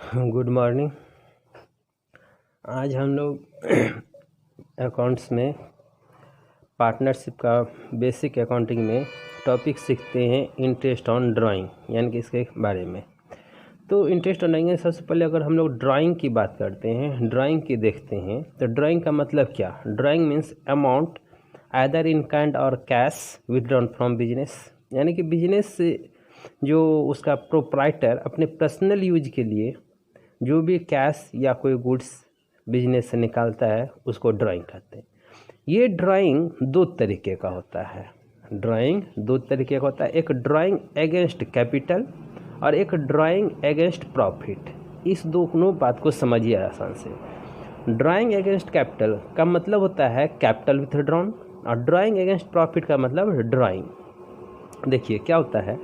Good morning. आज हम लोग अकाउंट्स में पार्टनरशिप का बेसिक अकाउंटिंग में टॉपिक सीखते हैं इंटरेस्ट ऑन ड्राइंग, यानी कि इसके बारे में। तो इंटरेस्ट ऑन ड्राइंग, सबसे पहले अगर हम लोग ड्राइंग की बात करते हैं, ड्राइंग की देखते हैं, तो ड्राइंग का मतलब क्या? Drawing means amount either in kind और कैश विथड्रॉन फ्रॉम बिजनेस, यानी कि बिजनेस से जो उसका प्रोप्राइटर अपने पर्सनल यूज के लिए जो भी कैश या कोई गुड्स बिजनेस से निकालता है उसको ड्राइंग कहते हैं। ये ड्राइंग दो तरीके का होता है। ड्राइंग दो तरीके का होता है, एक ड्राइंग अगेंस्ट कैपिटल और एक ड्राइंग अगेंस्ट प्रॉफिट। इस दोनों बात को समझिए आसान से। ड्राइंग अगेंस्ट कैपिटल का मतलब होता है कैपिटल विथड्रॉन, और ड्राइंग अगेंस्ट प्रॉफिट का मतलब ड्राइंग। देखिए क्या होता है,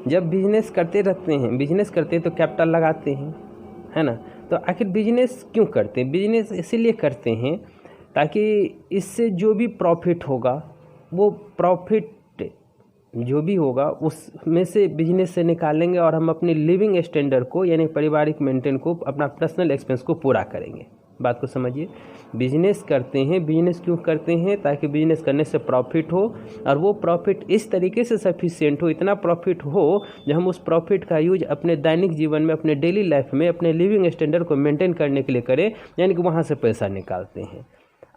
जब बिजनेस करते रहते हैं, बिजनेस करते हैं तो कैपिटल लगाते हैं, है ना। तो आखिर बिजनेस क्यों करते हैं? बिजनेस इसीलिए करते हैं ताकि इससे जो भी प्रॉफिट होगा, वो प्रॉफिट जो भी होगा उसमें से बिजनेस से निकालेंगे और हम अपनी लिविंग स्टैंडर्ड को, यानी पारिवारिक मेंटेन को, अपना पर्सनल एक्सपेंस को पूरा करेंगे। बात को समझिए। बिजनेस करते हैं, बिजनेस क्यों करते हैं? ताकि बिजनेस करने से प्रॉफिट हो, और वो प्रॉफिट इस तरीके से सफिशिएंट हो, इतना प्रॉफिट हो जो हम उस प्रॉफिट का यूज अपने दैनिक जीवन में, अपने डेली लाइफ में, अपने लिविंग स्टैंडर्ड को मेंटेन करने के लिए करें, यानी कि वहाँ से पैसा निकालते हैं।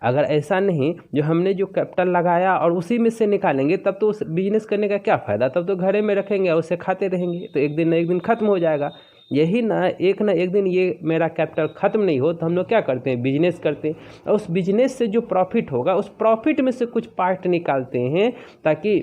अगर ऐसा नहीं, जो हमने जो कैपिटल लगाया और उसी में से निकालेंगे, तब तो उस बिजनेस करने का क्या फ़ायदा? तब तो घरे में रखेंगे और उसे खाते रहेंगे, तो एक दिन ना एक दिन ख़त्म हो जाएगा। यही ना एक दिन ये मेरा कैपिटल ख़त्म नहीं हो, तो हम लोग क्या करते हैं? बिजनेस करते हैं, और उस बिजनेस से जो प्रॉफिट होगा उस प्रॉफिट में से कुछ पार्ट निकालते हैं ताकि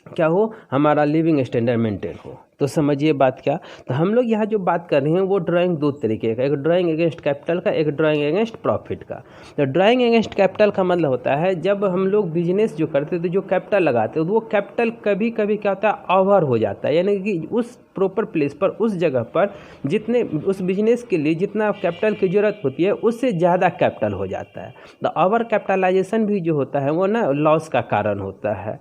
क्या हो, हमारा लिविंग स्टैंडर्ड मेंटेन हो। तो समझिए बात क्या। तो हम लोग यहाँ जो बात कर रहे हैं वो ड्राइंग दो तरीके का, एक ड्राइंग अगेंस्ट कैपिटल का, एक ड्राइंग अगेंस्ट प्रॉफिट का। तो ड्राइंग अगेंस्ट कैपिटल का मतलब होता है जब हम लोग बिजनेस जो करते थे, जो कैपिटल लगाते हैं, तो वो कैपिटल कभी कभी क्या होता है, ओवर हो जाता है, यानी कि उस प्रॉपर प्लेस पर, उस जगह पर जितने उस बिजनेस के लिए जितना कैपिटल की ज़रूरत होती है उससे ज़्यादा कैपिटल हो जाता है। तो ओवर कैपिटलाइजेशन भी जो होता है वो ना लॉस का कारण होता है,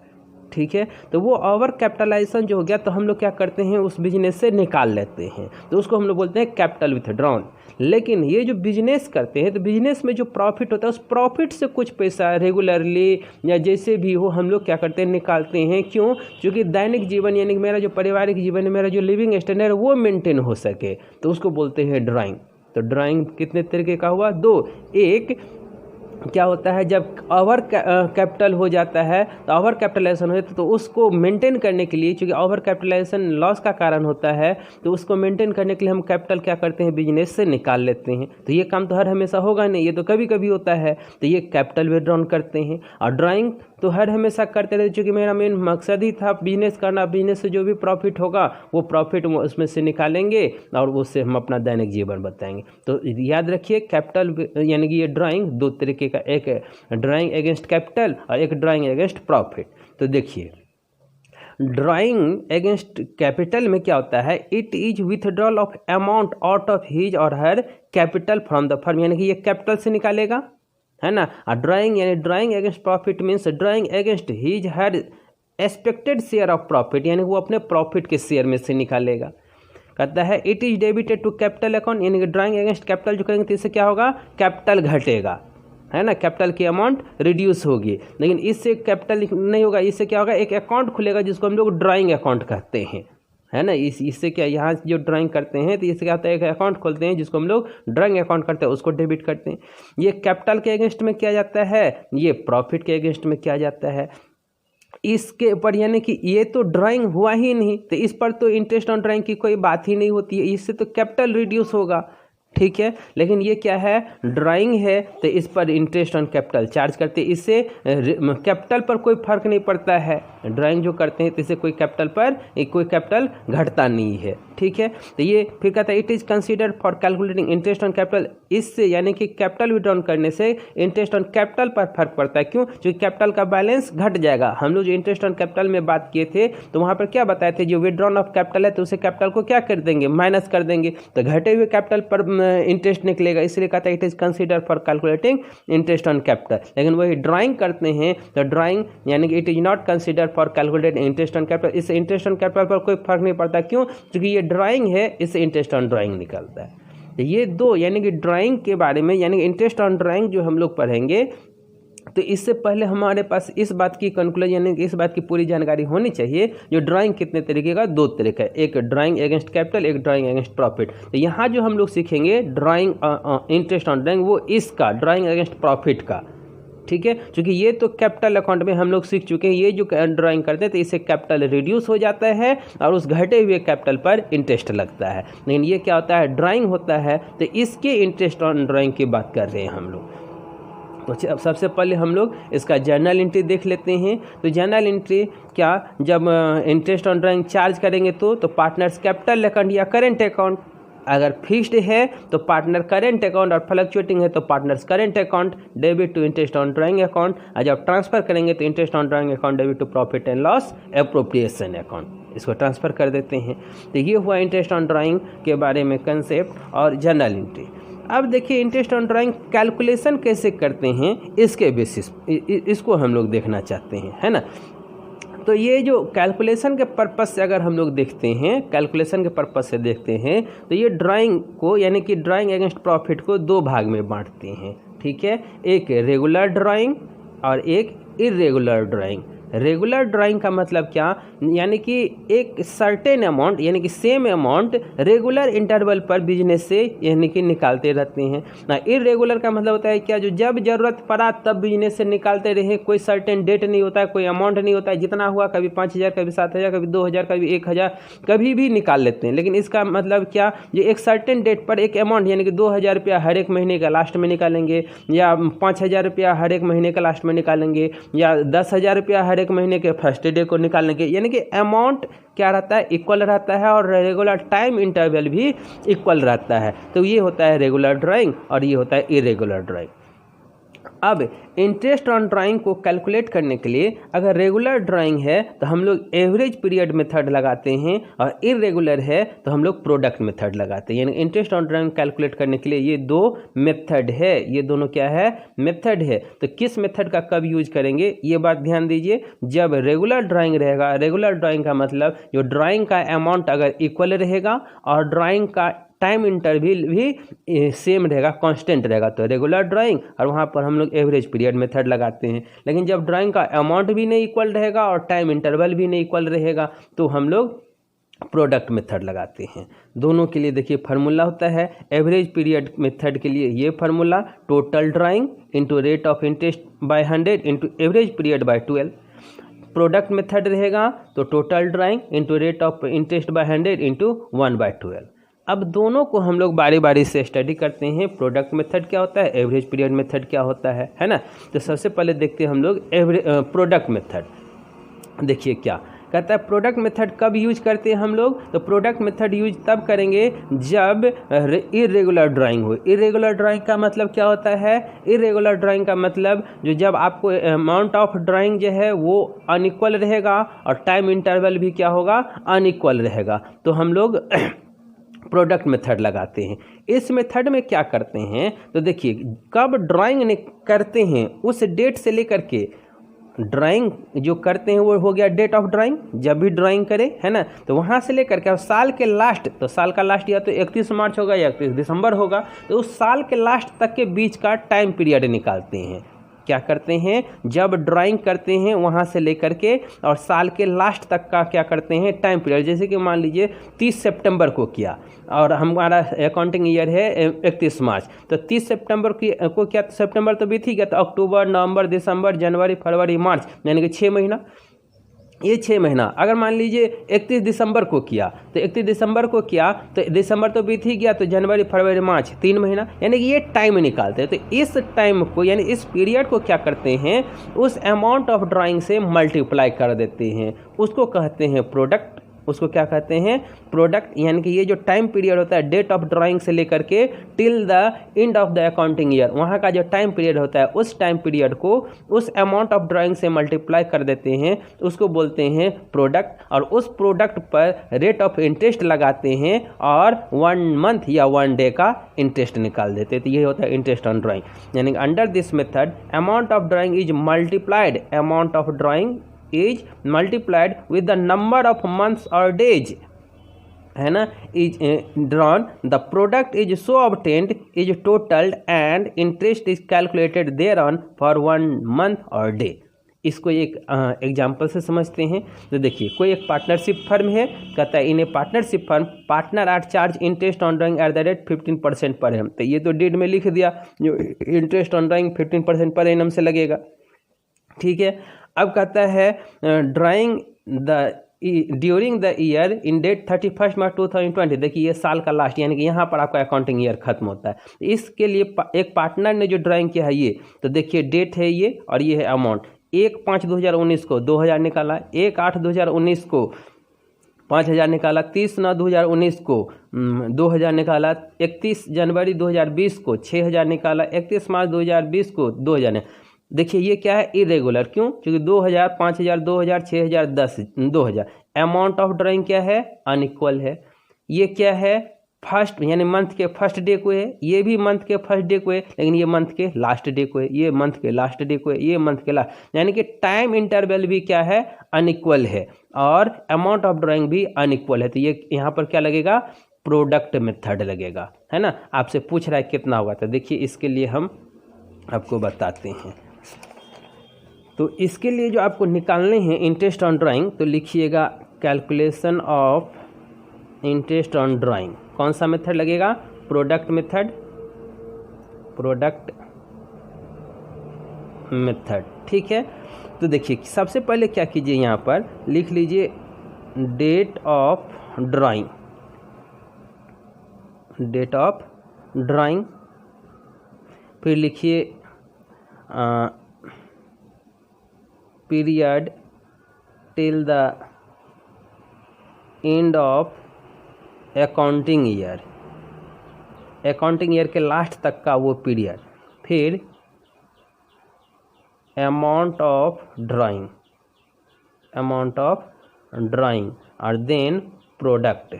ठीक है। तो वो ओवर कैपिटलाइजेशन जो हो गया, तो हम लोग क्या करते हैं, उस बिजनेस से निकाल लेते हैं, तो उसको हम लोग बोलते हैं कैपिटल विथड्रॉन। लेकिन ये जो बिजनेस करते हैं, तो बिजनेस में जो प्रॉफिट होता है उस प्रॉफिट से कुछ पैसा रेगुलरली या जैसे भी हो हम लोग क्या करते हैं, निकालते हैं। क्यों? क्योंकि दैनिक जीवन, यानी कि मेरा जो पारिवारिक जीवन है, मेरा जो लिविंग स्टैंडर्ड है, वो मेंटेन हो सके, तो उसको बोलते हैं ड्राइंग। तो ड्राइंग कितने तरीके का हुआ? दो। एक क्या होता है, जब ओवर कैपिटल हो जाता है, तो ओवर कैपिटलाइजेशन हो जाता है, तो उसको मेंटेन करने के लिए, क्योंकि ओवर कैपिटलाइजेशन लॉस का कारण होता है, तो उसको मेंटेन करने के लिए हम कैपिटल क्या करते हैं, बिजनेस से निकाल लेते हैं। तो ये काम तो हर हमेशा होगा नहीं, ये तो कभी कभी होता है, तो ये कैपिटल विथड्रॉन करते हैं। और ड्राइंग तो हर हमेशा करते रहते, क्योंकि मेरा मेन मकसद ही था बिजनेस करना। बिजनेस से जो भी प्रॉफिट होगा वो प्रॉफिट उसमें से निकालेंगे और उससे हम अपना दैनिक जीवन बताएंगे। तो याद रखिए, कैपिटल यानी कि ये ड्राइंग दो तरीके का, एक ड्राइंग अगेंस्ट कैपिटल और एक ड्राइंग अगेंस्ट प्रॉफिट। तो देखिए, ड्राइंग अगेंस्ट कैपिटल में क्या होता है, it is withdrawal of amount out of his और हर कैपिटल फ्रॉम द फर्म, यानी कि ये कैपिटल से निकालेगा, है ना। और ड्राइंग यानी drawing against profit means drawing against his her expected share of profit, यानी वो अपने प्रॉफिट के शेयर में से निकालेगा। कहता है it is debited to capital account, यानी कि ड्राइंग अगेंस्ट कैपिटल जो करेंगे तो इससे क्या होगा, कैपिटल घटेगा, है ना, कैपिटल की अमाउंट रिड्यूस होगी। लेकिन इससे कैपिटल नहीं होगा, इससे क्या होगा, एक अकाउंट खुलेगा जिसको हम लोग ड्राइंग अकाउंट कहते हैं, है ना। इससे क्या, यहाँ जो ड्राइंग करते हैं तो इससे क्या होता है, एक अकाउंट खोलते हैं जिसको हम लोग ड्राइंग अकाउंट करते हैं, उसको डेबिट करते हैं। ये कैपिटल के अगेंस्ट में किया जाता है, ये प्रॉफिट के अगेंस्ट में किया जाता है। इसके ऊपर यानी कि ये तो ड्राइंग हुआ ही नहीं, तो इस पर तो इंटरेस्ट ऑन ड्राइंग की कोई बात ही नहीं होती है, इससे तो कैपिटल रिड्यूस होगा, ठीक है। लेकिन ये क्या है, ड्राइंग है, तो इस पर इंटरेस्ट ऑन कैपिटल चार्ज करते हैं, इससे कैपिटल पर कोई फर्क नहीं पड़ता है। ड्राइंग जो करते हैं तो इससे कोई कैपिटल पर कोई कैपिटल घटता नहीं है, ठीक है। तो ये फिर कहता है it is considered for calculating interest on capital, इससे यानी कि कैपिटल विड्रॉन करने से इंटरेस्ट ऑन कैपिटल पर फर्क पड़ता है। क्यों? क्योंकि कैपिटल का बैलेंस घट जाएगा। हम लोग जो इंटरेस्ट ऑन कैपिटल में बात किए थे, तो वहाँ पर क्या बताए थे, जो विड्रॉन ऑफ कैपिटल है तो उसे कैपिटल को क्या कर देंगे, माइनस कर देंगे, तो घटे हुए कैपिटल पर इंटरेस्ट निकलेगा, इसलिए कहता है it is consider for calculating interest on capital. लेकिन वही ड्राइंग करते हैं तो ड्राइंग यानी कि it is not consider for calculated interest on capital, इससे इंटरेस्ट ऑन कैपिटल पर कोई फर्क नहीं पड़ता। क्यों? क्योंकि ये ड्राइंग है, इससे इंटरेस्ट ऑन ड्राइंग निकलता है। तो ये दो यानी कि ड्राइंग के बारे में यानी इंटरेस्ट ऑन ड्राइंग जो हम लोग पढ़ेंगे, तो इससे पहले हमारे पास इस बात की कंक्लूजन यानी कि इस बात की पूरी जानकारी होनी चाहिए जो ड्राइंग कितने तरीके का, दो तरीका है, एक ड्राइंग अगेंस्ट कैपिटल, एक ड्राइंग अगेंस्ट प्रॉफिट। तो यहाँ जो हम लोग सीखेंगे ड्राइंग इंटरेस्ट ऑन ड्राइंग, वो इसका ड्राइंग अगेंस्ट प्रॉफिट का, ठीक है। क्योंकि ये तो कैपिटल अकाउंट में हम लोग सीख चुके हैं, ये जो ड्राइंग करते हैं तो इससे कैपिटल रिड्यूस हो जाता है और उस घटे हुए कैपिटल पर इंटरेस्ट लगता है। लेकिन ये क्या होता है, ड्राइंग होता है, तो इसके इंटरेस्ट ऑन ड्राइंग की बात कर रहे हैं हम लोग। तो सबसे पहले हम लोग इसका जर्नल एंट्री देख लेते हैं। तो जर्नल एंट्री क्या, जब इंटरेस्ट ऑन ड्राइंग चार्ज करेंगे तो पार्टनर्स कैपिटल अकाउंट या करेंट अकाउंट, अगर फिक्स्ड है तो पार्टनर करेंट अकाउंट और फ्लक्चुएटिंग है तो partners current account debit to interest on drawing account. और जब ट्रांसफर करेंगे तो interest on drawing account debit to profit and loss appropriation account, इसको ट्रांसफ़र कर देते हैं। तो ये हुआ इंटरेस्ट ऑन ड्राइंग के बारे में कंसेप्ट और जर्नल एंट्री। अब देखिए इंटरेस्ट ऑन ड्राइंग कैलकुलेशन कैसे करते हैं, इसके बेसिस इसको हम लोग देखना चाहते हैं, है ना। तो ये जो कैलकुलेशन के पर्पस से अगर हम लोग देखते हैं, कैलकुलेशन के पर्पस से देखते हैं, तो ये ड्राइंग को यानी कि ड्राइंग अगेंस्ट प्रॉफिट को दो भाग में बांटते हैं, ठीक है। एक रेगुलर ड्राइंग और एक इरेगुलर ड्राइंग। रेगुलर ड्राइंग का मतलब क्या, यानी कि एक सर्टेन अमाउंट यानी कि सेम अमाउंट रेगुलर इंटरवल पर बिजनेस से यानी कि निकालते रहते हैं ना। इरेगुलर का मतलब होता है क्या, जो जब ज़रूरत पड़ा तब बिजनेस से निकालते रहे, कोई सर्टेन डेट नहीं होता है, कोई अमाउंट नहीं होता है, जितना हुआ कभी 5,000 कभी 7,000 कभी 2,000 कभी 1,000 कभी भी निकाल लेते हैं। लेकिन इसका मतलब क्या, जो एक सर्टेन डेट पर एक अमाउंट यानी कि 2,000 रुपया हर एक महीने का लास्ट में निकालेंगे, या 5,000 रुपया हर एक महीने का लास्ट में निकालेंगे, या 10,000 रुपया हर एक महीने के फर्स्ट डे को निकालने के, यानी कि अमाउंट क्या रहता है, इक्वल रहता है और रेगुलर टाइम इंटरवल भी इक्वल रहता है। तो ये होता है रेगुलर ड्राइंग और ये होता है इरेगुलर ड्राइंग। अब इंटरेस्ट ऑन ड्राइंग को कैलकुलेट करने के लिए अगर रेगुलर ड्राइंग है तो हम लोग एवरेज पीरियड मेथड लगाते हैं, और इरेगुलर है तो हम लोग प्रोडक्ट मेथड लगाते हैं। यानी इंटरेस्ट ऑन ड्राइंग कैलकुलेट करने के लिए ये दो मेथड है, ये दोनों क्या है, मेथड है। तो किस मेथड का कब यूज करेंगे ये बात ध्यान दीजिए, जब रेगुलर ड्राइंग रहेगा। रेगुलर ड्राइंग का मतलब जो ड्राइंग का अमाउंट अगर इक्वल रहेगा और ड्राइंग का टाइम इंटरवल भी सेम रहेगा, कांस्टेंट रहेगा, तो रेगुलर ड्राइंग, और वहाँ पर हम लोग एवरेज पीरियड मेथड लगाते हैं। लेकिन जब ड्राइंग का अमाउंट भी नहीं इक्वल रहेगा और टाइम इंटरवल भी नहीं इक्वल रहेगा तो हम लोग प्रोडक्ट मेथड लगाते हैं। दोनों के लिए देखिए फार्मूला होता है। एवरेज पीरियड मेथड के लिए ये formula, total drawing into rate of interest by 100 into average period by 12। Product method रहेगा तो total drawing into rate of interest by 100 into 1/12। अब दोनों को हम लोग बारी बारी से स्टडी करते हैं। प्रोडक्ट मेथड क्या होता है, एवरेज पीरियड मेथड क्या होता है ना। तो सबसे पहले देखते हैं हम लोग प्रोडक्ट मेथड। देखिए क्या कहता है, प्रोडक्ट मेथड कब यूज करते हैं हम लोग, तो प्रोडक्ट मेथड यूज तब करेंगे जब इरेगुलर ड्राइंग हो। इरेगुलर ड्राइंग का मतलब क्या होता है, इरेगुलर ड्राइंग का मतलब जो जब आपको अमाउंट ऑफ ड्राइंग जो है वो अनइक्वल रहेगा और टाइम इंटरवल भी क्या होगा, अनइक्वल रहेगा, तो हम लोग प्रोडक्ट मेथड लगाते हैं। इस मेथड में क्या करते हैं, तो देखिए कब ड्राइंग करते हैं उस डेट से लेकर के ड्राइंग जो करते हैं वो हो गया डेट ऑफ ड्राइंग, जब भी ड्राइंग करें, है ना। तो वहाँ से लेकर के साल के लास्ट, तो साल का लास्ट या तो 31 मार्च होगा या 31 दिसंबर होगा, तो उस साल के लास्ट तक के बीच का टाइम पीरियड निकालते हैं। क्या करते हैं, जब ड्राइंग करते हैं वहाँ से लेकर के और साल के लास्ट तक का क्या करते हैं टाइम पीरियड। जैसे कि मान लीजिए 30 सितंबर को किया और हमारा अकाउंटिंग ईयर है 31 मार्च, तो 30 सितंबर को क्या, सितंबर तो बीत ही गया, तो अक्टूबर, नवंबर, दिसंबर, जनवरी, फरवरी, मार्च, यानी कि 6 महीना, ये 6 महीना। अगर मान लीजिए 31 दिसंबर को किया तो 31 दिसंबर को किया तो दिसंबर तो बीत ही गया, तो जनवरी, फरवरी, मार्च 3 महीना, यानी कि ये टाइम निकालते हैं। तो इस टाइम को यानी इस पीरियड को क्या करते हैं, उस अमाउंट ऑफ ड्राइंग से मल्टीप्लाई कर देते हैं, उसको कहते हैं प्रोडक्ट। उसको क्या कहते हैं, प्रोडक्ट। यानी कि ये जो टाइम पीरियड होता है डेट ऑफ ड्राइंग से लेकर के till the end of the accounting year, वहाँ का जो टाइम पीरियड होता है उस टाइम पीरियड को उस अमाउंट ऑफ ड्राइंग से मल्टीप्लाई कर देते हैं, उसको बोलते हैं प्रोडक्ट। और उस प्रोडक्ट पर रेट ऑफ इंटरेस्ट लगाते हैं और 1 मंथ या 1 डे का इंटरेस्ट निकाल देते हैं। तो ये होता है इंटरेस्ट ऑन ड्राइंग। यानी under this method amount of drawing is multiplied, amount of drawing is multiplied with the number of months or days है ना, is drawn, the product is so obtained is totalled and interest is calculated there on for 1 month और day. इसको एक example से समझते हैं। तो देखिए, कोई एक पार्टनरशिप फर्म है, कहता है in a partnership firm partner are charge interest on drawing at the rate 15% per annum. तो ये तो डेट में लिख दिया, जो interest on drawing 15% per annum से लगेगा। ठीक है, अब कहता है drawing the during the year in date 31 March 2020। देखिए, ये साल का लास्ट, यानी कि यहाँ पर आपका अकाउंटिंग ईयर खत्म होता है। इसके लिए एक पार्टनर ने जो ड्राइंग किया है ये, तो देखिए डेट है ये और ये है अमाउंट। 1/5/2019 को 2000 निकाला, 1/8/2019 को 5000 निकाला, 30/9/2019 को 2000 निकाला, 31 जनवरी 2020 को 6000 निकाला, 31 मार्च 2020 को 2000। देखिए ये क्या है, इरेगुलर। क्यों? क्योंकि 2000, 5000, 2000, 6000, 10, 2000। अमाउंट ऑफ ड्राइंग क्या है, अनइक्वल है। ये क्या है, फर्स्ट यानी मंथ के फर्स्ट डे को है, ये भी मंथ के फर्स्ट डे को है, लेकिन ये मंथ के लास्ट डे को है, ये मंथ के लास्ट डे को है, ये मंथ के लास्ट, यानी कि टाइम इंटरवल भी क्या है, अनइक्वल है, और अमाउंट ऑफ ड्राइंग भी अनइक्वल है। तो ये यहाँ पर क्या लगेगा, प्रोडक्ट मेथड लगेगा, है ना। आपसे पूछ रहा है कितना होगा, तो देखिए इसके लिए हम आपको बताते हैं। तो इसके लिए जो आपको निकालने हैं इंटरेस्ट ऑन ड्राइंग, तो लिखिएगा calculation of interest on drawing. कौन सा मेथड लगेगा, प्रोडक्ट मेथड, प्रोडक्ट मेथड। ठीक है, तो देखिए सबसे पहले क्या कीजिए, यहाँ पर लिख लीजिए date of drawing, date of drawing, फिर लिखिए period till the end of accounting year, accounting year के लास्ट तक का वो पीरियड, फिर amount of drawing, amount of drawing, और देन प्रोडक्ट।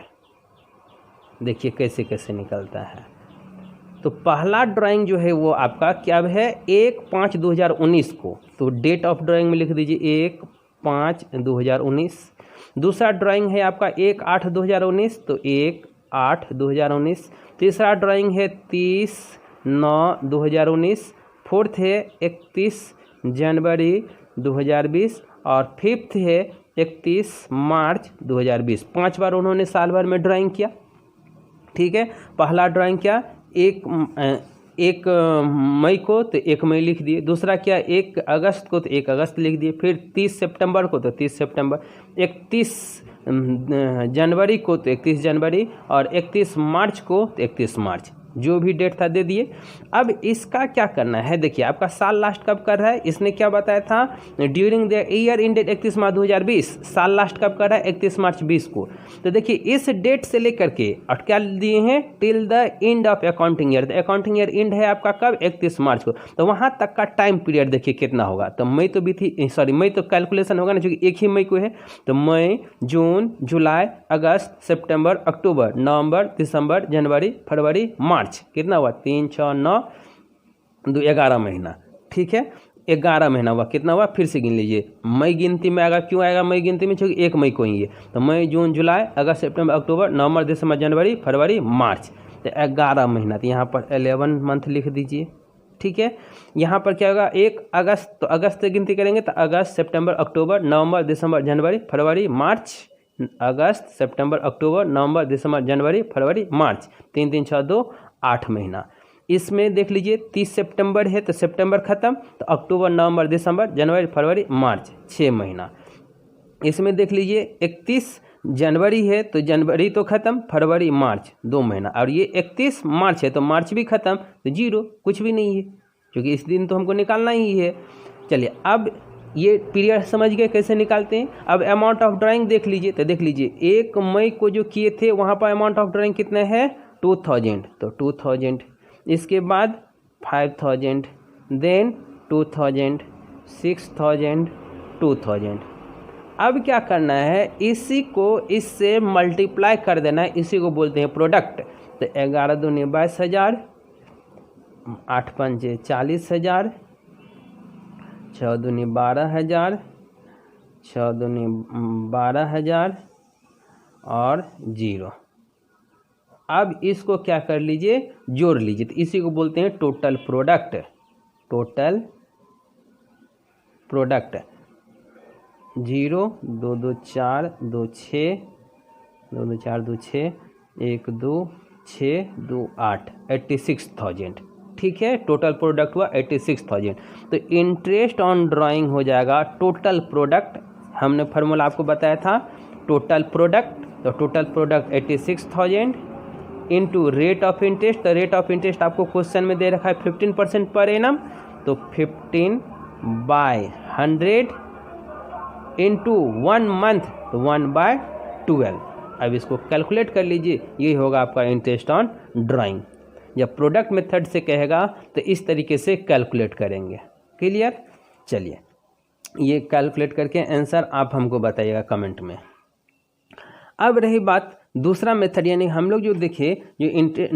देखिए कैसे कैसे निकलता है। तो पहला ड्राइंग जो है वो आपका क्या है, 1/5/2019 को, तो डेट ऑफ ड्राइंग में लिख दीजिए 1/5/2019। दूसरा ड्राइंग है आपका 1/8/2019, तो 1/8/2019। तीसरा ड्राइंग है 30/9/2019। फोर्थ है 31 जनवरी 2020, और फिफ्थ है 31 मार्च 2020। 5 बार उन्होंने साल भर में ड्राइंग किया। ठीक है, पहला ड्राइंग क्या, एक मई को, तो 1 मई लिख दिए। दूसरा क्या, 1 अगस्त को, तो 1 अगस्त लिख दिए। फिर 30 सितंबर को, तो 30 सितंबर। 31 जनवरी को, तो 31 जनवरी, और 31 मार्च को, तो 31 मार्च। जो भी डेट था दे दिए। अब इसका क्या करना है, देखिए आपका साल लास्ट कब कर रहा है, इसने क्या बताया था, during the year ended 31 March 2020। साल लास्ट कब कर रहा है, 31 मार्च 20 को। तो देखिए इस डेट से लेकर के और क्या दिए हैं, till the end of accounting year. Accounting year and है आपका कब, 31 मार्च को। तो वहाँ तक का टाइम पीरियड देखिए कितना होगा। तो मई तो भी थी, सॉरी मई तो कैलकुलेशन होगा ना, क्योंकि एक ही मई को है। तो मई, जून, जुलाई, अगस्त, सितंबर, अक्टूबर, नवंबर, दिसंबर, जनवरी, फरवरी, मार्च। कितना हुआ, 3, 6, 9, 2, 11 महीना। ठीक है, 11 महीना हुआ। कितना हुआ, फिर से गिन लीजिए। मई गिनती में आएगा, क्यों आएगा मई गिनती में, क्योंकि 1 मई को ही है। तो मई, जून, जुलाई, अगस्त, सितंबर, अक्टूबर, नवंबर, दिसंबर, जनवरी, फरवरी, मार्च। तो 11 महीना। तो यहाँ पर 11 मंथ लिख दीजिए। ठीक है, यहाँ पर क्या होगा, 1 अगस्त, तो अगस्त से गिनती करेंगे तो अगस्त, सितंबर, अक्टूबर, नवंबर, दिसंबर, जनवरी, फरवरी, मार्च। अगस्त, सितंबर, अक्टूबर, नवंबर, दिसंबर, जनवरी, फरवरी, मार्च। 3, 3, 6, 2, 8 महीना। इसमें देख लीजिए 30 सितंबर है, तो सितंबर खत्म, तो अक्टूबर, नवंबर, दिसंबर, जनवरी, फरवरी, मार्च, 6 महीना। इसमें देख लीजिए 31 जनवरी है, तो जनवरी तो खत्म, फरवरी, मार्च, 2 महीना। और ये 31 मार्च है, तो मार्च भी खत्म, तो 0, कुछ भी नहीं है, क्योंकि इस दिन तो हमको निकालना ही है। चलिए अब ये पीरियड समझ गए कैसे निकालते हैं। अब अमाउंट ऑफ ड्राइंग देख लीजिए, तो देख लीजिए 1 मई को जो किए थे वहाँ पर अमाउंट ऑफ ड्राइंग कितना है, 2000, तो 2000। इसके बाद 5000, देन 2000, 6000, 2000। अब क्या करना है, इसी को इससे मल्टीप्लाई कर देना है, इसी को बोलते हैं प्रोडक्ट। तो 11 दूनी 22,000, 8 पंजे 40,000, 6 दूनी 12,000, 6 दूनी 12,000 और 0। अब इसको क्या कर लीजिए, जोड़ लीजिए, तो इसी को बोलते हैं टोटल प्रोडक्ट। Total product 0 2 2 4 2 6 2 2 4 2 6 1 2 6 2 8 86,000। ठीक है, टोटल प्रोडक्ट हुआ 86,000। तो इंटरेस्ट ऑन ड्राइंग हो जाएगा टोटल प्रोडक्ट, हमने फार्मूला आपको बताया था टोटल प्रोडक्ट, तो total product 86,000 into rate of interest. तो रेट ऑफ इंटरेस्ट आपको क्वेश्चन में दे रखा है 15% पर एनम, तो 15/100 इंटू 1 मंथ, तो 1/12। अब इसको कैलकुलेट कर लीजिए, यही होगा आपका इंटरेस्ट ऑन ड्राइंग। जब प्रोडक्ट मेथड से कहेगा तो इस तरीके से कैलकुलेट करेंगे। क्लियर? चलिए ये कैलकुलेट करके आंसर आप हमको बताइएगा कमेंट में। अब रही बात दूसरा मेथड, यानी हम लोग जो देखिए जो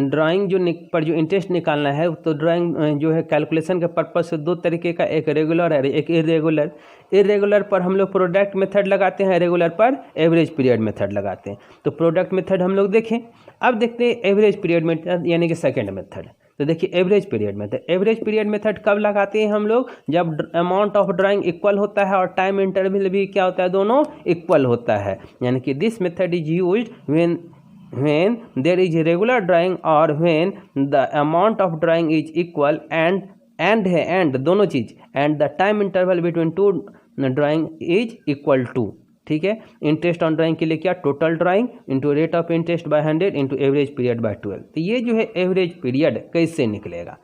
ड्राइंग पर जो इंटरेस्ट निकालना है, तो ड्राइंग जो है कैलकुलेशन के पर्पज से दो तरीके का, एक रेगुलर है एक इरेगुलर। इरेगुलर पर हम लोग प्रोडक्ट मेथड लगाते हैं, रेगुलर पर एवरेज पीरियड मेथड लगाते हैं। तो प्रोडक्ट मेथड हम लोग देखें। अब देखते हैं एवरेज पीरियड मेथड यानी कि सेकेंड मेथड। तो देखिए average period method, average period method कब लगाते हैं हम लोग, जब अमाउंट ऑफ ड्राइंग इक्वल होता है और टाइम इंटरवल भी क्या होता है, दोनों इक्वल होता है। यानी कि this method is used when there is regular drawing or when the amount of drawing is equal and दोनों चीज and the time interval between two drawing is equal to। ठीक है, इंटरेस्ट ऑन ड्राइंग के लिए क्या, total drawing into rate of interest by 100 into average period by 12। तो ये जो है एवरेज पीरियड कैसे निकलेगा,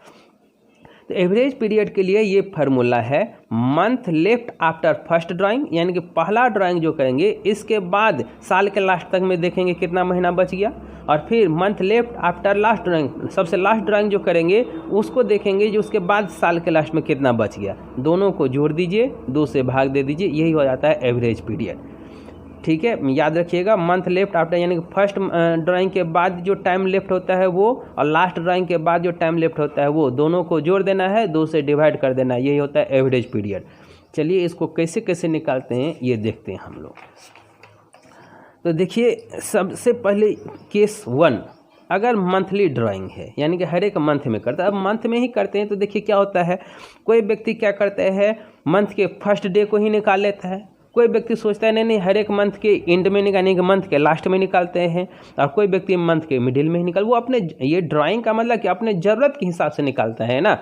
तो एवरेज पीरियड के लिए ये फार्मूला है month left after first drawing, यानी कि पहला ड्राइंग जो करेंगे इसके बाद साल के लास्ट तक में देखेंगे कितना महीना बच गया, और फिर month left after last drawing, सबसे लास्ट ड्राइंग जो करेंगे उसको देखेंगे जो उसके बाद साल के लास्ट में कितना बच गया, दोनों को जोड़ दीजिए, 2 से भाग दे दीजिए, यही हो जाता है एवरेज पीरियड। ठीक है, याद रखिएगा मंथ लेफ्ट आफ्टर यानी कि फर्स्ट ड्राइंग के बाद जो टाइम लेफ्ट होता है वो, और लास्ट ड्राइंग के बाद जो टाइम लेफ्ट होता है वो, दोनों को जोड़ देना है, 2 से डिवाइड कर देना है, यही होता है एवरेज पीरियड। चलिए इसको कैसे कैसे निकालते हैं ये देखते हैं हम लोग। तो देखिए सबसे पहले केस 1, अगर मंथली ड्राइंग है यानी कि हर एक मंथ में करता है, अब मंथ में ही करते हैं तो देखिए क्या होता है, कोई व्यक्ति क्या करता है मंथ के फर्स्ट डे को ही निकाल लेता है, कोई व्यक्ति सोचता है नहीं हर एक मंथ के एंड में निकालने के मंथ के लास्ट में निकालते हैं, और कोई व्यक्ति मंथ के मिडिल में ही वो अपने, ये ड्राइंग का मतलब कि अपने ज़रूरत के हिसाब से निकालता है ना।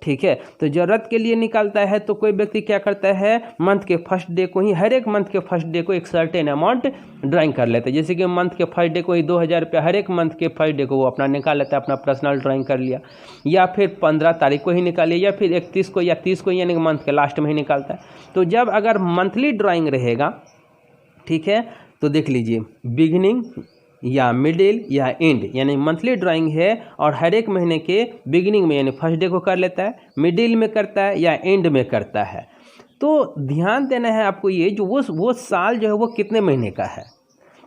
ठीक है, तो ज़रूरत के लिए निकालता है, तो कोई व्यक्ति क्या करता है मंथ के फर्स्ट डे को ही, हर एक मंथ के फर्स्ट डे को एक सर्टेन अमाउंट ड्राइंग कर लेते हैं, जैसे कि मंथ के फर्स्ट डे को ही 2,000 रुपया हर एक मंथ के फर्स्ट डे को वो अपना निकाल लेता है, अपना पर्सनल ड्राइंग कर लिया, या फिर 15 तारीख को ही निकाल लिया, या फिर 31 को या 30 को यानी कि मंथ के लास्ट में ही निकालता है। तो जब अगर मंथली ड्राइंग रहेगा, ठीक है, तो देख लीजिए बिगिनिंग या मिडिल या एंड, यानी मंथली ड्राइंग है और हर एक महीने के बिगिनिंग में यानी फर्स्ट डे को कर लेता है, मिडिल में करता है या एंड में करता है। तो ध्यान देना है आपको ये जो वो साल जो है वो कितने महीने का है।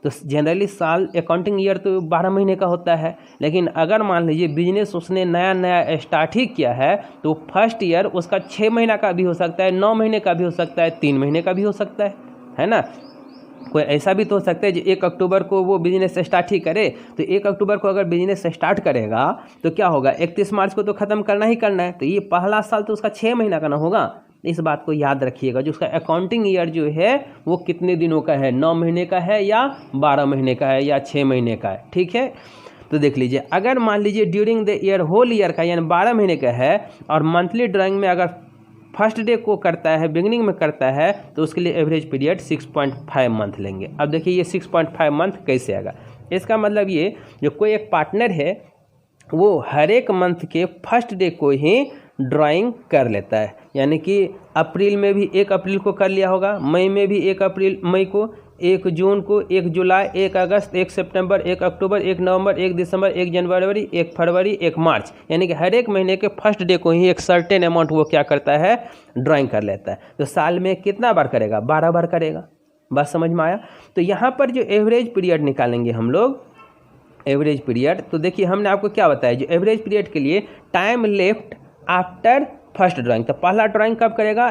तो जनरली साल अकाउंटिंग ईयर तो 12 महीने का होता है, लेकिन अगर मान लीजिए बिजनेस उसने नया स्टार्ट ही किया है तो फर्स्ट ईयर उसका 6 महीना का भी हो सकता है, 9 महीने का भी हो सकता है, 3 महीने का भी हो सकता है ना। कोई ऐसा भी तो हो सकता है जो 1 अक्टूबर को वो बिजनेस स्टार्ट ही करे, तो 1 अक्टूबर को अगर बिजनेस स्टार्ट करेगा तो क्या होगा 31 मार्च को तो ख़त्म करना ही करना है, तो ये पहला साल तो उसका 6 महीना का ना होगा। इस बात को याद रखिएगा, जो उसका अकाउंटिंग ईयर जो है वो कितने दिनों का है, 9 महीने का है या 12 महीने का है या 6 महीने का है। ठीक है, तो देख लीजिए अगर मान लीजिए during the year whole year का यानी 12 महीने का है और मंथली ड्राइंग में अगर फर्स्ट डे को करता है, बिगिनिंग में करता है, तो उसके लिए एवरेज पीरियड 6.5 मंथ लेंगे। अब देखिए ये 6.5 मंथ कैसे आएगा, इसका मतलब ये जो कोई एक पार्टनर है वो हर एक मंथ के फर्स्ट डे को ही ड्राइंग कर लेता है, यानी कि अप्रैल में भी 1 अप्रैल को कर लिया होगा, मई में भी 1 अप्रैल मई को, 1 जून को, 1 जुलाई, 1 अगस्त, 1 सितंबर, 1 अक्टूबर, 1 नवंबर, 1 दिसंबर, 1 जनवरी, 1 फरवरी, 1 मार्च, यानी कि हर एक महीने के फर्स्ट डे को ही एक सर्टेन अमाउंट वो क्या करता है ड्राइंग कर लेता है। तो साल में कितना बार करेगा, 12 बार करेगा। बात समझ में आया। तो यहाँ पर जो एवरेज पीरियड निकालेंगे हम लोग, एवरेज पीरियड, तो देखिए हमने आपको क्या बताया, जो एवरेज पीरियड के लिए time left after first drawing, तो पहला ड्राइंग कब करेगा,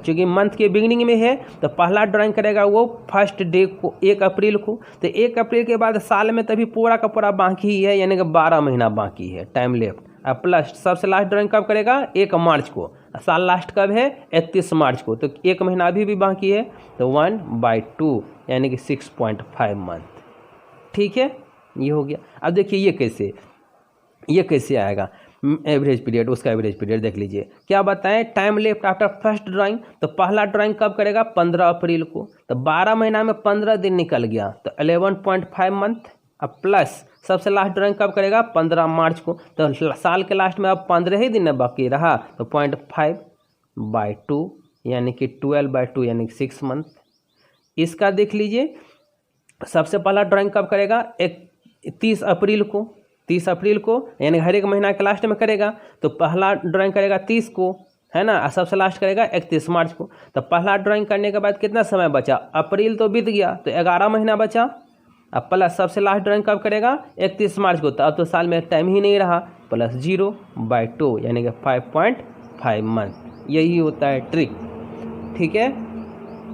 चूँकि मंथ के बिगिनिंग में है तो पहला ड्राइंग करेगा वो फर्स्ट डे को 1 अप्रैल को। तो 1 अप्रैल के बाद साल में तभी पूरा का पूरा बाकी ही है, यानी कि 12 महीना बाकी है, टाइम लेफ्ट। अब प्लस सबसे लास्ट ड्राइंग कब करेगा? 1 मार्च को। साल लास्ट कब है? 31 मार्च को। तो 1 महीना अभी भी बाकी है, तो 1/2 यानी कि 6.5 मंथ। ठीक है, ये हो गया। अब देखिए ये कैसे आएगा एवरेज पीरियड, उसका एवरेज पीरियड देख लीजिए। क्या बताएं? Time left after first drawing, तो पहला ड्राइंग कब करेगा? 15 अप्रैल को। तो 12 महीना में 15 दिन निकल गया, तो 11.5 मंथ। अब प्लस सबसे लास्ट ड्राइंग कब करेगा? 15 मार्च को। तो साल के लास्ट में अब 15 ही दिन में बाकी रहा, तो 0.5/2 यानी कि 12/2 यानी कि 6 मंथ। इसका देख लीजिए, सबसे पहला ड्राइंग कब करेगा? 30 अप्रैल को। 30 अप्रैल को यानी हर एक महीना के लास्ट में करेगा, तो पहला ड्राइंग करेगा 30 को, है ना, और सबसे लास्ट करेगा 31 मार्च को। तो पहला ड्राइंग करने के बाद कितना समय बचा? अप्रैल तो बीत गया, तो 11 महीना बचा। अब प्लस सबसे लास्ट ड्राइंग कब करेगा? 31 मार्च को। तो अब तो साल में टाइम ही नहीं रहा, प्लस 0/2 यानी कि 5.5 मंथ। यही होता है ट्रिक। ठीक है,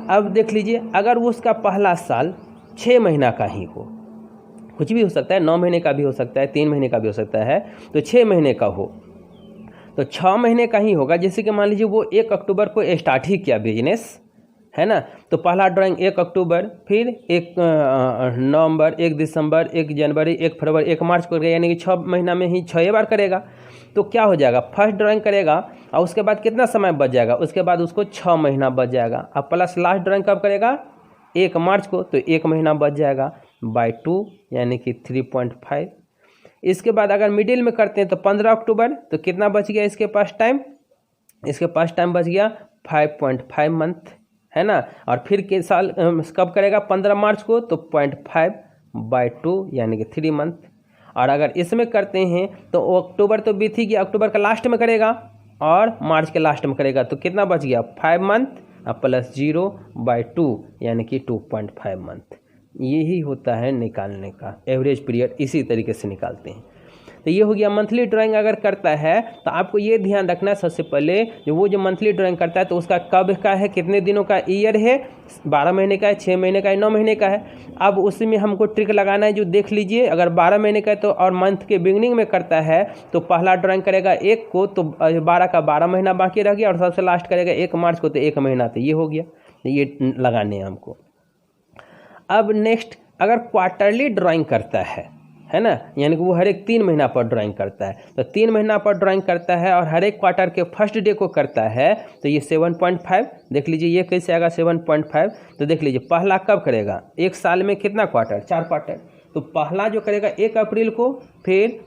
अब देख लीजिए, अगर वो उसका पहला साल 6 महीना का ही हो, कुछ भी हो सकता है, 9 महीने का भी हो सकता है, 3 महीने का भी हो सकता है, तो 6 महीने का हो, तो 6 महीने का ही होगा। जैसे कि मान लीजिए वो 1 अक्टूबर को स्टार्ट ही किया बिजनेस, है ना, तो पहला ड्राइंग 1 अक्टूबर, फिर 1 नवंबर, 1 दिसंबर, 1 जनवरी, 1 फरवरी, 1 मार्च को करेगा, यानी कि 6 महीना में ही 6 बार करेगा। तो क्या हो जाएगा? फर्स्ट ड्राइंग करेगा और उसके बाद कितना समय बच जाएगा? उसके बाद उसको 6 महीना बच जाएगा। अब प्लस लास्ट ड्राइंग कब करेगा? 1 मार्च को, तो 1 महीना बच जाएगा /2 यानी कि 3.5। इसके बाद अगर मिडिल में करते हैं तो 15 अक्टूबर, तो कितना बच गया इसके पास टाइम? इसके पास टाइम बच गया 5.5 मंथ, है ना। और फिर के साल कब करेगा? 15 मार्च को, तो 0.5/2 यानी कि 3 मंथ। और अगर इसमें करते हैं तो अक्टूबर तो बीत ही गया, अक्टूबर का लास्ट में करेगा और मार्च के लास्ट में करेगा, तो कितना बच गया? 5 मंथ और प्लस 0/2 यानी कि 2.5 मंथ। यही होता है निकालने का एवरेज पीरियड, इसी तरीके से निकालते हैं। तो ये हो गया मंथली ड्राइंग अगर करता है तो आपको ये ध्यान रखना है सबसे पहले, जो मंथली ड्राइंग करता है तो उसका कब का है, कितने दिनों का ईयर है, 12 महीने का है, 6 महीने का है, 9 महीने का है। अब उसी में हमको ट्रिक लगाना है, जो देख लीजिए, अगर 12 महीने का है तो और मंथ के बिगनिंग में करता है तो पहला ड्राइंग करेगा 1 को, तो 12 का 12 महीना बाकी रह गया, और सबसे लास्ट करेगा 1 मार्च को, तो 1 महीना। तो ये हो गया, ये लगाने हैं हमको। अब नेक्स्ट, अगर क्वार्टरली ड्राइंग करता है ना, यानी कि वो हर एक 3 महीना पर ड्राइंग करता है, तो 3 महीना पर ड्राइंग करता है और हर एक क्वार्टर के फर्स्ट डे को करता है, तो ये 7.5। देख लीजिए ये कैसे आएगा 7.5। तो देख लीजिए पहला कब करेगा? एक साल में कितना क्वार्टर? 4 क्वार्टर। तो पहला जो करेगा 1 अप्रैल को, फिर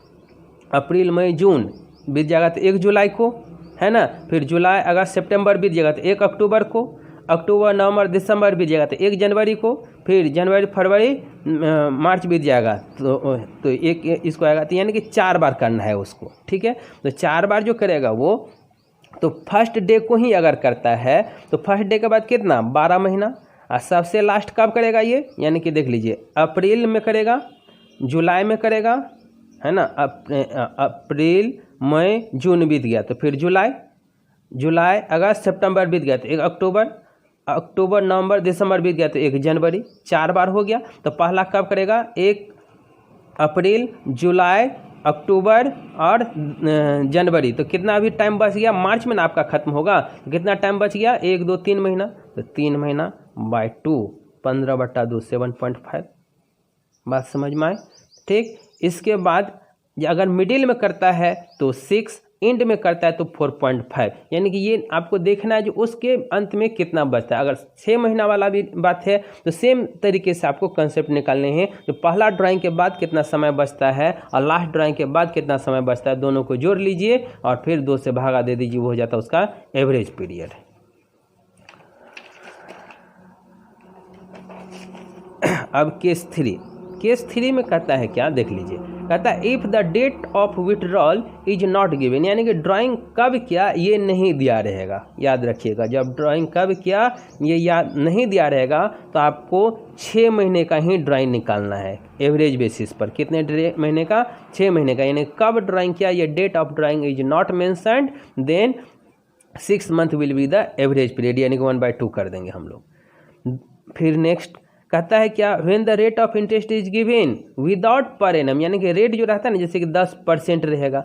अप्रैल मई जून बीत जाएगा तो 1 जुलाई को, है ना, फिर जुलाई अगस्त सितंबर बीत जाएगा तो 1 अक्टूबर को, अक्टूबर नवंबर दिसंबर बीत जाएगा तो 1 जनवरी को, फिर जनवरी फरवरी मार्च बीत जाएगा तो 1 इसको आएगा। तो यानी कि 4 बार करना है उसको। ठीक है, तो 4 बार जो करेगा वो, तो फर्स्ट डे को ही अगर करता है तो फर्स्ट डे के बाद कितना? 12 महीना। और सबसे लास्ट कब करेगा ये? यानी कि देख लीजिए अप्रैल में करेगा, जुलाई में करेगा, है ना, अप्रैल मई जून बीत गया तो फिर जुलाई अगस्त सितंबर बीत गया तो 1 अक्टूबर नवंबर दिसंबर बीत गया तो 1 जनवरी। 4 बार हो गया। तो पहला कब करेगा? 1 अप्रैल, जुलाई, अक्टूबर और जनवरी। तो कितना अभी टाइम बच गया? मार्च में ना आपका खत्म होगा, तो कितना टाइम बच गया? 1 2 3 महीना, तो 3 महीना /2, 15/2 7.5। बात समझ में आए? ठीक। इसके बाद अगर मिडिल में करता है तो 6, एंड में करता है तो 4.5। यानी कि ये आपको देखना है जो उसके अंत में कितना बचता है। अगर 6 महीना वाला भी बात है तो सेम तरीके से आपको कंसेप्ट निकालने हैं, जो पहला ड्राइंग के बाद कितना समय बचता है और लास्ट ड्राइंग के बाद कितना समय बचता है, दोनों को जोड़ लीजिए और फिर 2 से भागा दे दीजिए, वो हो जाता है उसका एवरेज पीरियड। अब केस 3 में कहता है क्या? देख लीजिए, कहता है if the date of withdrawal is not given, यानी कि ड्राइंग कब किया ये नहीं दिया रहेगा। याद रखिएगा, जब ड्राइंग कब किया ये याद नहीं दिया रहेगा तो आपको 6 महीने का ही ड्राइंग निकालना है एवरेज बेसिस पर। कितने महीने का? 6 महीने का। यानी कब ड्राइंग किया, ये date of drawing is not mentioned, then 6 month will be the average period, यानी कि 1/2 कर देंगे हम लोग। फिर नेक्स्ट कहता है क्या, when the rate of interest is given without per annum, यानी कि रेट जो रहता है ना, जैसे कि 10% रहेगा,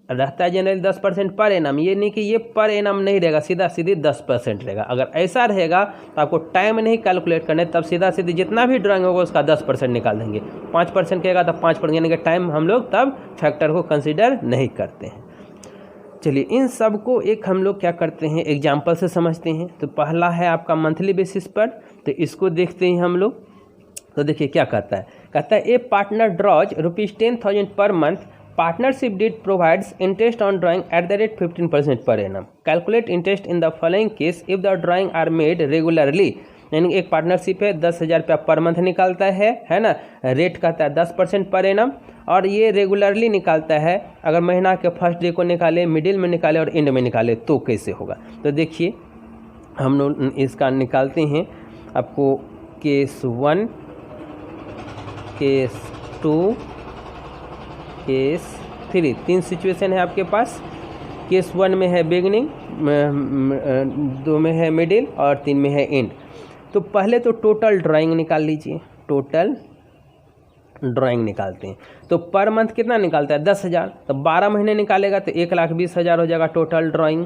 रहता है जनरली 10% पर एनम, ये नहीं कि ये पर एनम नहीं रहेगा, सीधा सीधी 10% रहेगा। अगर ऐसा रहेगा तो आपको टाइम नहीं कैलकुलेट करने, तब सीधा सीधी जितना भी ड्राइंग होगा उसका 10% निकाल देंगे। 5% कहेगा तो 5%, यानी कि टाइम हम लोग तब फैक्टर को कंसिडर नहीं करते हैं। चलिए इन सब को एक हम लोग क्या करते हैं, एग्जाम्पल से समझते हैं। तो पहला है आपका मंथली बेसिस पर, तो इसको देखते हैं हम लोग। तो देखिए क्या कहता है ए partner draws ₹10,000 per month, partnership deed provides interest on drawing at the rate 15% per annum. Calculate interest in the following case if the drawing are made regularly, यानी एक पार्टनरशिप है, 10,000 रुपया पर मंथ निकालता है ना, रेट कहता है 10% per annum, और ये रेगुलरली निकालता है। अगर महीना के फर्स्ट डे को निकाले, मिडिल में निकाले और एंड में निकाले तो कैसे होगा। तो देखिए हम लोग इसका निकालते हैं आपको, केस 1, केस 2, केस 3, 3 सिचुएशन है आपके पास। केस 1 में है बिगनिंग, 2 में है मिडिल और 3 में है एंड। तो पहले तो टोटल ड्राइंग निकाल लीजिए, टोटल ड्राइंग निकालते हैं। तो पर मंथ कितना निकालता है, 10,000, तो 12 महीने निकालेगा तो 1,20,000 हो जाएगा टोटल ड्राइंग,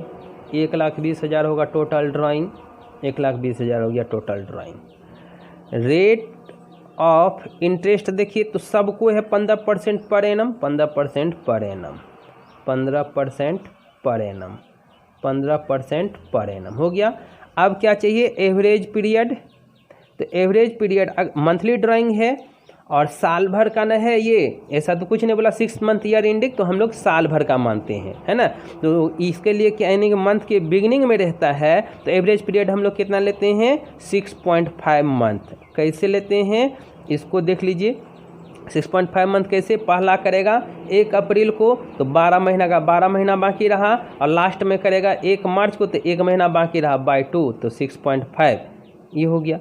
1,20,000 होगा टोटल ड्राइंग, 1,20,000 हो गया total drawing. Rate of interest देखिए तो सबको है 15% per annum, 15% per annum, 15% per annum, 15% per annum हो गया। अब क्या चाहिए, एवरेज पीरियड। तो एवरेज पीरियड मंथली ड्राइंग है और साल भर का न है ये, ऐसा तो कुछ नहीं बोला 6 मंथ ईयर इंडिंग, तो हम लोग साल भर का मानते हैं, है ना। तो इसके लिए क्या, यानी कि मंथ के बिगिनिंग में रहता है, तो एवरेज पीरियड हम लोग कितना लेते हैं, 6.5 मंथ। कैसे लेते हैं इसको देख लीजिए, 6.5 मंथ कैसे, पहला करेगा 1 अप्रैल को तो 12 महीना का 12 महीना बाकी रहा, और लास्ट में करेगा 1 मार्च को तो 1 महीना बाकी रहा, बाय 2 तो 6.5 ये हो गया।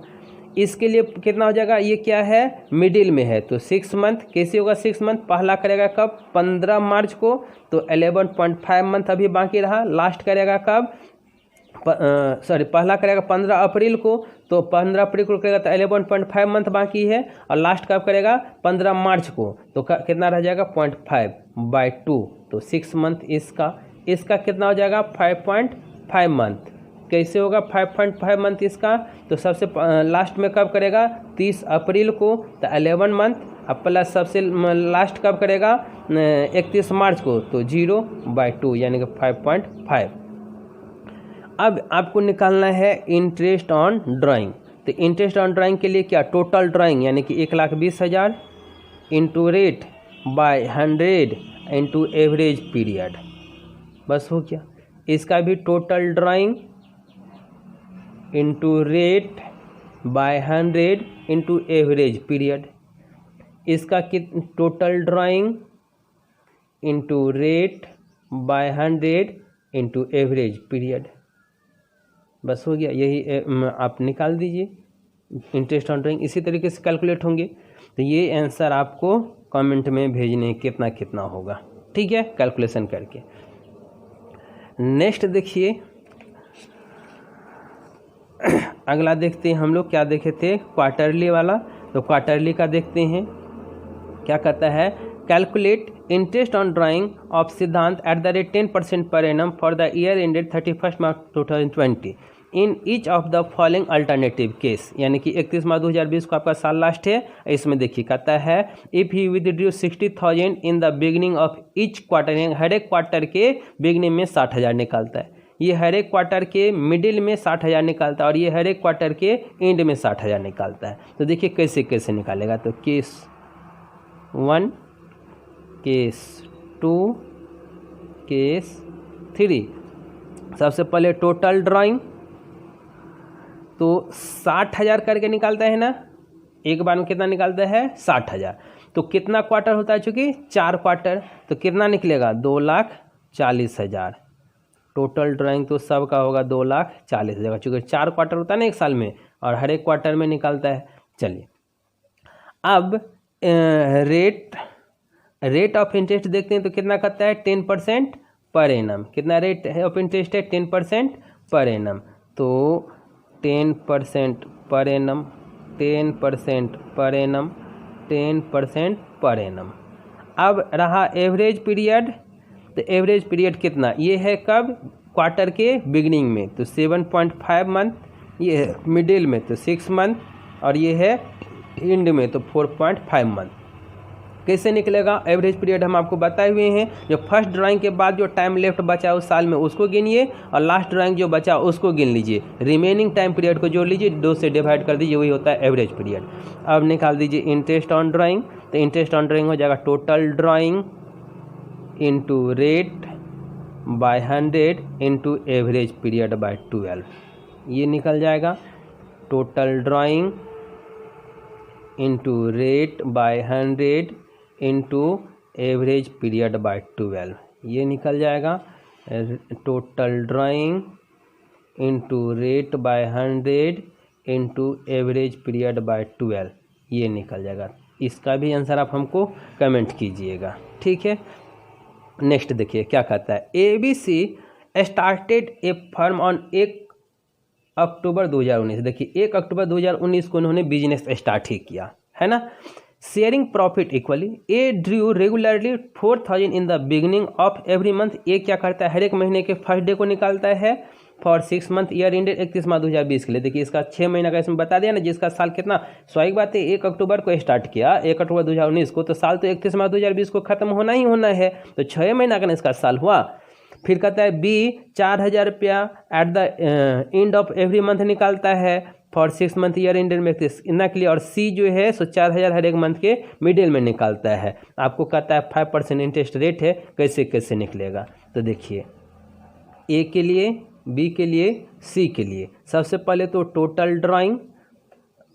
इसके लिए कितना हो जाएगा, ये क्या है, मिडिल में है, तो 6 मंथ कैसे होगा, 6 मंथ पहला करेगा कब, 15 मार्च को तो 11.5 मंथ अभी बाकी रहा, लास्ट करेगा कब, पहला करेगा 15 अप्रैल को तो 15 अप्रैल को करेगा तो 11.5 मंथ बाकी है, और लास्ट कब करेगा 15 मार्च को तो कितना रह जाएगा 0.5/2, तो 6 मंथ इसका कितना हो जाएगा 5.5 मंथ। कैसे होगा 5.5 मंथ इसका, तो सबसे लास्ट में कब करेगा 30 अप्रैल को तो 11 मंथ, अब प्लस सबसे लास्ट कब करेगा 31 मार्च को तो 0/2 यानी कि 5.5। अब आपको निकालना है इंटरेस्ट ऑन ड्राइंग। तो इंटरेस्ट ऑन ड्राइंग के लिए क्या, टोटल ड्राइंग यानी कि 1,20,000 into rate by 100 into average period, बस हो गया। इसका भी total drawing into rate by 100 into average period, इसका total drawing into rate by 100 into average period, बस हो गया। यही आप निकाल दीजिए इंटरेस्ट ऑन ड्राइंग, इसी तरीके से कैलकुलेट होंगे। तो ये आंसर आपको कमेंट में भेजने कितना कितना होगा, ठीक है, कैलकुलेशन करके। नेक्स्ट देखिए अगला देखते हैं हम लोग, क्या देखे थे क्वार्टरली वाला, तो क्वार्टरली का देखते हैं क्या कहता है, calculate interest on drawing of Siddhant at the rate 10% per annum for the year ended 31 March 2020 in each of the following alternative case, यानी कि 31 मार्च 2020 को आपका साल लास्ट है। इसमें देखिए कहता है if he withdrew 60,000 in the beginning of each quarter, हर एक क्वार्टर के बिगनिंग में 60,000 निकालता है, ये हर एक क्वार्टर के मिडिल में 60,000 निकालता है, और ये हर एक क्वार्टर के एंड में 60,000 निकालता है। तो देखिए कैसे कैसे निकालेगा, तो केस 1, केस 2, केस 3। सबसे पहले टोटल ड्राइंग तो 60,000 करके निकालता है ना, एक बार में कितना निकालता है 60,000। तो कितना क्वार्टर होता है, चूँकि 4 क्वार्टर, तो कितना निकलेगा 2,40,000। टोटल ड्राइंग तो सबका होगा 2,40,000, चूँकि 4 क्वार्टर होता है ना एक साल में, और हर एक क्वार्टर में निकालता है। चलिए अब रेट ऑफ इंटरेस्ट देखते हैं, तो कितना करता है 10% पर एनम। कितना रेट है ऑफ इंटरेस्ट है? 10% पर एनम। तो 10% per annum, 10% per annum, 10% per annum. अब रहा एवरेज पीरियड। तो एवरेज पीरियड कितना? ये है कब? क्वार्टर के बिगनिंग में तो 7.5 मंथ, ये है मिडिल में तो 6 मंथ, और ये है एंड में तो 4.5 मंथ। कैसे निकलेगा एवरेज पीरियड? हम आपको बताए हुए हैं। जो फर्स्ट ड्राइंग के बाद जो टाइम लेफ्ट बचा उस साल में उसको गिनिए, और लास्ट ड्राइंग जो बचा उसको गिन लीजिए, रिमेनिंग टाइम पीरियड को जोड़ लीजिए, 2 से डिवाइड कर दीजिए, वही होता है एवरेज पीरियड। अब निकाल दीजिए इंटरेस्ट ऑन ड्राइंग। तो इंटरेस्ट ऑन ड्राइंग हो जाएगा total drawing into rate by 100 into average period by 12। ये निकल जाएगा total drawing into rate by 100 into average period by 12। ये निकल जाएगा total drawing into rate by 100 into average period by 12। ये निकल जाएगा। इसका भी आंसर आप हमको कमेंट कीजिएगा, ठीक है। नेक्स्ट देखिए क्या कहता है। ABC started A firm on 1 अक्टूबर 2019। देखिए 1 अक्टूबर 2019 को उन्होंने बिजनेस स्टार्ट ही किया है ना। Sharing profit equally, A Drew regularly 4000 in the beginning of every month. ये क्या करता है? हर एक महीने के फर्स्ट डे को निकालता है for 6 month year ended 31 March 2020 के लिए। देखिए इसका 6 महीना का इसमें बता दिया ना, जिसका साल कितना। स्वाभाविक बात है 1 अक्टूबर को स्टार्ट किया, 1 अक्टूबर 2019 को, तो साल तो 31 मार्च 2020 को खत्म होना ही होना है, तो 6 महीना का इसका साल हुआ। फिर कहता है बी 4000 रुपया at the end of every month निकालता है फॉर 6 मंथ ईयर एंडेड में 31 इतना के लिए, और सी जो है सो 4000 हर एक मंथ के मिडिल में निकालता है। आपको कहता है 5% इंटरेस्ट रेट है, कैसे कैसे निकलेगा। तो देखिए ए के लिए, बी के लिए, सी के लिए। सबसे पहले तो टोटल ड्राइंग।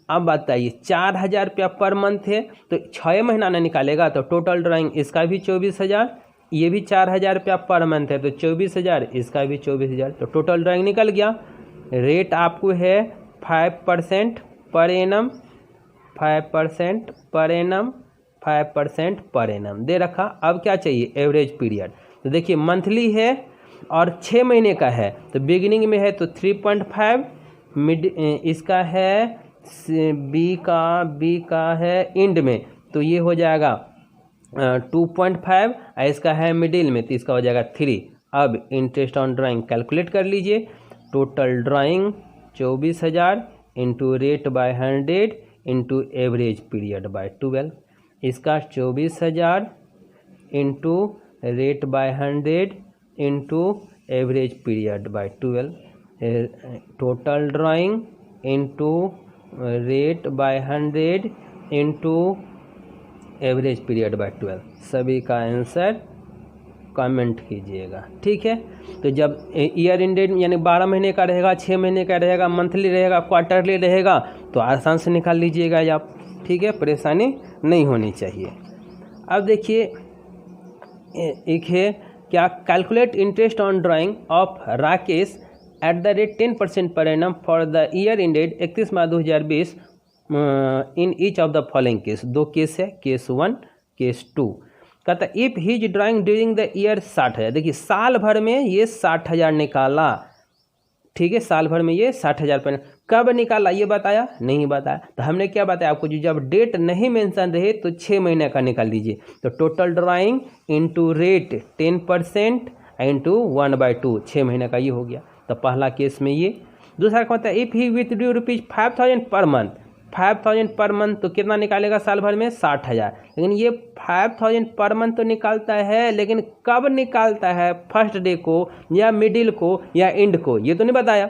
अब बताइए 4000 रुपया पर मंथ है, तो 6 महीना ना निकालेगा, तो टोटल ड्राइंग इसका भी 24,000, ये भी 4000 रुपया पर मंथ है तो 24,000, इसका भी 24,000, तो टोटल ड्राइंग निकल गया। रेट आपको है 5% per annum, 5% per annum, 5% per annum दे रखा। अब क्या चाहिए? Average period. तो देखिए मंथली है और 6 महीने का है, तो बिगिनिंग में है तो 3.5, मिड इसका है बी का है एंड में, तो ये हो जाएगा 2.5, इसका है मिडिल में तो इसका हो जाएगा 3। अब इंटरेस्ट ऑन ड्राइंग कैलकुलेट कर लीजिए। Total drawing 24,000 into rate by 100 into average period by 12। इसका 24,000 into rate by 100 into average period by 12। Total drawing into rate by 100 into average period by 12। सभी का आंसर कमेंट कीजिएगा, ठीक है। तो जब ईयर एंडेड यानी 12 महीने का रहेगा, 6 महीने का रहेगा, मंथली रहेगा, क्वार्टरली रहेगा, तो आसान से निकाल लीजिएगा आप, ठीक है, परेशानी नहीं होनी चाहिए। अब देखिए एक है क्या, calculate interest on drawing of Rakesh at the rate 10% per annum for the year ended 31 March 2020 in each of the following case. 2 case है, केस 1 केस 2। कहता है if his drawing during the year 60,000। देखिए साल भर में ये 60,000 निकाला, ठीक है, साल भर में ये 60,000 पर। कब निकाला ये बताया नहीं बताया, तो हमने क्या बताया आपको, जब डेट नहीं मेंशन रहे तो 6 महीने का निकाल दीजिए। तो total drawing into rate 10% into 1/2, 6 महीने का ये हो गया। तो पहला केस में ये। दूसरा क्या होता है, if he withdrew ₹5,000 per month, 5,000 per month तो कितना निकालेगा साल भर में? 60,000। लेकिन ये 5,000 पर मंथ तो निकालता है, लेकिन कब निकालता है? फर्स्ट डे को या मिडिल को या एंड को, ये तो नहीं बताया।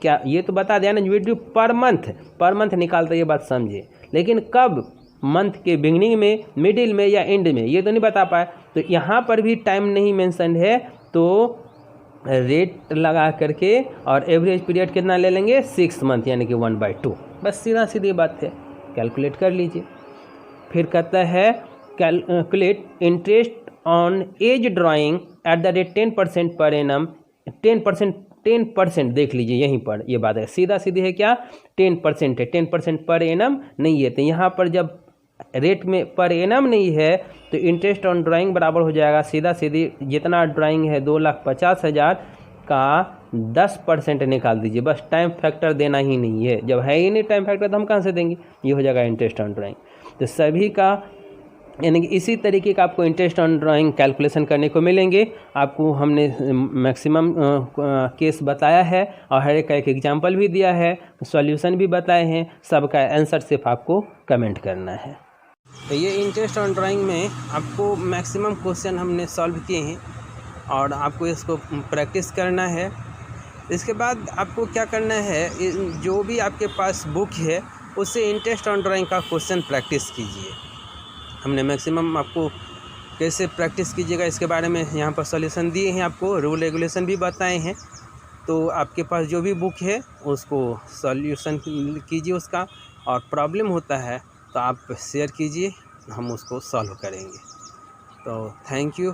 क्या ये तो बता दिया ना, विथड्रू पर मंथ निकालता है, ये बात समझे। लेकिन कब? मंथ के बिगनिंग में, मिडिल में या एंड में, ये तो नहीं बता पाए। तो यहाँ पर भी टाइम नहीं मेंशन है, तो रेट लगा करके और एवरेज पीरियड कितना ले लेंगे? 6 मंथ यानी कि 1/2। बस सीधा सीधी बात है, कैलकुलेट कर लीजिए। फिर कहता है calculate interest on as drawing at the rate 10% per annum. 10% देख लीजिए, यहीं पर ये बात है, सीधा सीधी है क्या? 10% है, 10% पर एनम नहीं है। तो यहाँ पर जब रेट में पर एनम नहीं है तो इंटरेस्ट ऑन ड्राइंग बराबर हो जाएगा सीधा सीधी, जितना ड्राइंग है 2,50,000 का 10% निकाल दीजिए, बस टाइम फैक्टर देना ही नहीं है। जब है ही नहीं टाइम फैक्टर तो हम कहाँ से देंगे, ये हो जाएगा इंटरेस्ट ऑन ड्राइंग। तो सभी का यानी कि इसी तरीके का आपको इंटरेस्ट ऑन ड्राइंग कैलकुलेशन करने को मिलेंगे। आपको हमने मैक्सिमम केस बताया है और हर एक का एक एग्जाम्पल भी दिया है, सॉल्यूशन भी बताए हैं, सबका आंसर सिर्फ आपको कमेंट करना है। तो ये इंटरेस्ट ऑन ड्राइंग में आपको मैक्सिमम क्वेश्चन हमने सॉल्व किए हैं और आपको इसको प्रैक्टिस करना है। इसके बाद आपको क्या करना है, जो भी आपके पास बुक है उससे इंटरेस्ट ऑन ड्राइंग का क्वेश्चन प्रैक्टिस कीजिए। हमने मैक्सिमम आपको कैसे प्रैक्टिस कीजिएगा इसके बारे में यहाँ पर सॉल्यूशन दिए हैं, आपको रूल रेगुलेशन भी बताए हैं। तो आपके पास जो भी बुक है उसको सॉल्यूशन कीजिए उसका, और प्रॉब्लम होता है तो आप शेयर कीजिए, हम उसको सॉल्व करेंगे। तो थैंक यू।